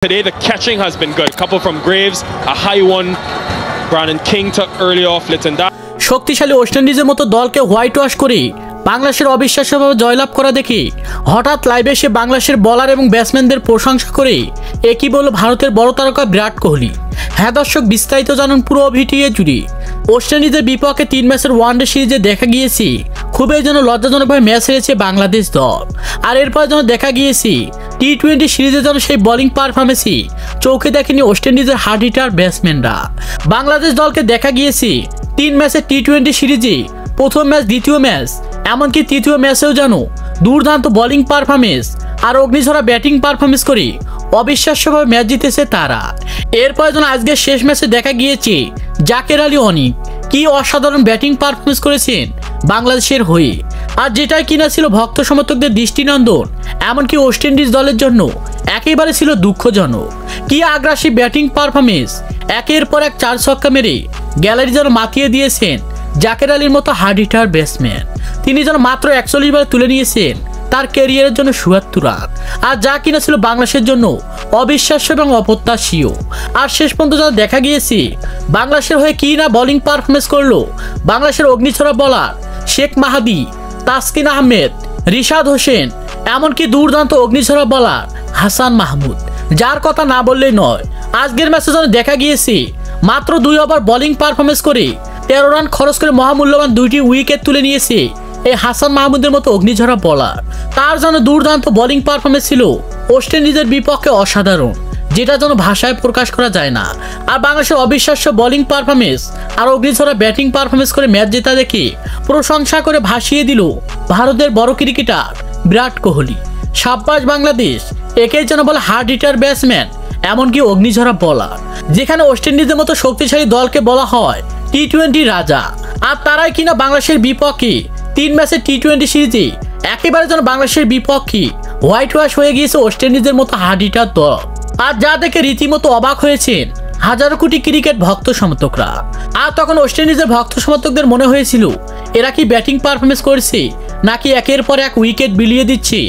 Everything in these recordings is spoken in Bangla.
Today the catching has been good. Couple from Graves, a high one. Brandon King took early off. শক্তিশালী ওয়েস্ট ইন্ডিজের মতো দলকে হোয়াইট ওয়াশ করে বাংলাদেশের অবিশ্বাস্যভাবে জয়লাভ করা দেখে হঠাৎ লাইভে এসে বাংলাদেশের বলার এবং ব্যাটসম্যানদের প্রশংসা করে একই বলল ভারতের বড় তারকা বিরাট কোহলি। হ্যাঁ দর্শক, বিস্তারিত জানুন পুরো ভিডিও জুড়ে। ওয়েস্ট ইন্ডিজের বিপক্ষে 3 ম্যাচের ওয়ানডে সিরিজে দেখা গিয়েছে খুবই যেন লজ্জাজনকভাবে ম্যাচ হেরেছে বাংলাদেশ দল। আর এরপর যেন দেখা গিয়েছে টি-20 সিরিজে যেন সেই বোলিং পারফরমেন্সই চোখে দেখেনি ওয়েস্ট ইন্ডিজের হার্ড হিটার ব্যাটসম্যানরা। বাংলাদেশ দলকে দেখা গিয়েছে 3 ম্যাচের টি-20 সিরিজে প্রথম ম্যাচ, দ্বিতীয় ম্যাচ, এমনকি তৃতীয় ম্যাচেও যেন দুর্দান্ত বোলিং পারফরমেন্স আর অগ্নিঝরা ব্যাটিং পারফরমেন্স করে অবিশ্বাস্যভাবে ম্যাচ জিতেছে তারা। এরপর যেন আজকের শেষ ম্যাচে দেখা গিয়েছে জাকের আলী অনিক কি অসাধারণ ব্যাটিং পারফরমেন্স করেছেন বাংলাদেশের হয়ে, আর যেটাই কিনা ছিল ভক্ত সমর্থকদের দৃষ্টিনন্দন, এমনকি ওয়েস্ট ইন্ডিজ দলের জন্য একেবারে ছিল দুঃখজনক। কি আগ্রাসী ব্যাটিং পারফরমেন্স, একের পর এক 4 ছক্কা মেরে গ্যালারি যেন মাতিয়ে দিয়েছেন জাকের আলীর মতো হার্ড হিটার ব্যাটসম্যান। তিনি যেন মাত্র 41 বারে তুলে নিয়েছেন তার ক্যারিয়ারের জন্য 74 রান, আর যা কিনা ছিল বাংলাদেশের জন্য অবিশ্বাস্য এবং অপ্রত্যাশীয়। আর শেষ পর্যন্ত যা দেখা গিয়েছে বাংলাদেশের হয়ে কি না বোলিং পারফরমেন্স করলো বাংলাদেশের অগ্নিছড়া বলার শেখ মাহাদি, তাসকিন আহমেদ, রিশাদ হোসেন, এমনকি দুর্দান্ত অগ্নিছড়া বলার হাসান মাহমুদ, যার কথা না বললেই নয়। আজকের ম্যাচে যেন দেখা গিয়েছে মাত্র 2 ওভার বোলিং পারফরমেন্স করে 13 রান খরচ করে মহামূল্যবান 2টি উইকেট তুলে নিয়েছে এই হাসান মাহমুদের মতো অগ্নিঝরা বলার। তার জন্য দুর্দান্ত বোলিং পারফরমেন্স ছিল ওয়েস্ট ইন্ডিজের বিপক্ষে অসাধারণ, যেটা যেন ভাষায় প্রকাশ করা যায় না। আর বাংলাদেশের অবিশ্বাস্য বোলিং পারফরমেন্স আর অগ্নিঝরা ব্যাটিং পারফরমেন্স করে ম্যাচ জেতা দেখে প্রশংসা করে ভাসিয়ে দিল ভারতের বড় ক্রিকেটার বিরাট কোহলি। সাব্বাস বাংলাদেশ, একেই যেন বলে হার্ড হিটার ব্যাটসম্যান, এমনকি অগ্নিঝরা বলার। যেখানে ওয়েস্ট ইন্ডিজের মতো শক্তিশালী দলকে বলা হয় টি-20 রাজা, আর তারাই কিনা বাংলাদেশের বিপক্ষে 3 ম্যাচের টি-20 সিরিজে একেবারে যেন বাংলাদেশের বিপক্ষে হোয়াইট ওয়াশ হয়ে গিয়েছে ওয়েস্ট ইন্ডিজের মতো হার্ড হিটার দল। আর যা দেখে রীতিমতো অবাক হয়েছেন হাজারো কোটি ক্রিকেট ভক্ত সমর্থকরা। আর তখন ওয়েস্ট ইন্ডিজের ভক্ত সমর্থকদের মনে হয়েছিল এরা কি ব্যাটিং পারফরমেন্স করছে নাকি একের পর এক উইকেট বিলিয়ে দিচ্ছে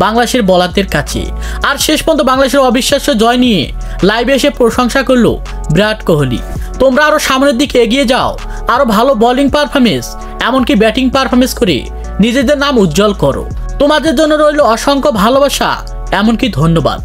বাংলাদেশের বোলারদের কাছে। আর শেষ পর্যন্ত বাংলাদেশের অবিশ্বাস্য জয় নিয়ে লাইভে এসে প্রশংসা করলো বিরাট কোহলি। তোমরা আরো সামনের দিকে এগিয়ে যাও, আরো ভালো বোলিং পারফরমেন্স এমনকি ব্যাটিং পারফরমেন্স করে নিজেদের নাম উজ্জ্বল করো। তোমাদের জন্য রইল অসংখ্য ভালোবাসা এমনকি ধন্যবাদ।